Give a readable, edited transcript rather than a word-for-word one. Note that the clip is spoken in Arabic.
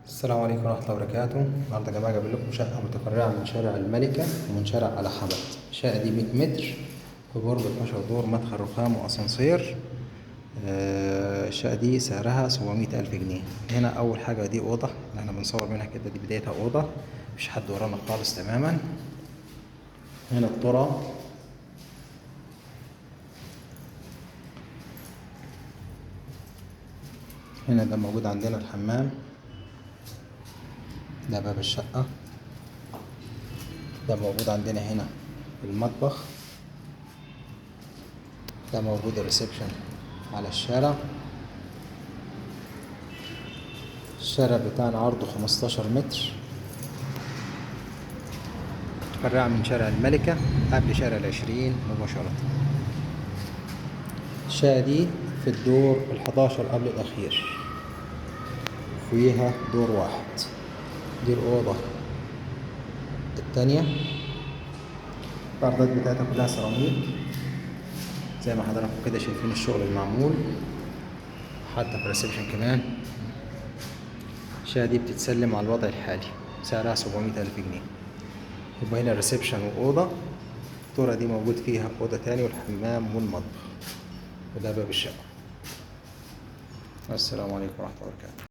السلام عليكم ورحمة الله وبركاته. النهارده يا جماعة جايب لكم شقة متفرعة من شارع الملكة ومن شارع على حمد. الشقة دي 100 متر في برج 12 دور، مدخل رخام وأسانسير. الشقة دي سعرها 700 ألف جنيه. هنا أول حاجة دي أوضة اللي احنا بنصور منها كده، دي بدايتها أوضة، مفيش حد ورانا خالص تماما. هنا الطرة، هنا ده موجود عندنا الحمام، ده باب الشقة، ده موجود عندنا هنا المطبخ، ده موجود الريسبشن على الشارع. الشارع بتاعنا عرضه 15 متر، متفرعة من شارع الملكة قبل شارع العشرين مباشرة. الشقة دي في الدور ال11 قبل الأخير، فيها دور واحد. دي الأوضة التانية، الأرضات بتاعتها كلها سيراميك زي ما حضراتكم كده شايفين الشغل المعمول حتى في الريسبشن كمان. الشقة دي بتتسلم على الوضع الحالي، سعرها 700 ألف جنيه. يبقى هنا الريسبشن وأوضة، الدورة دي موجود فيها أوضة تاني والحمام والمطبخ، وده باب الشقة. السلام عليكم ورحمة الله وبركاته.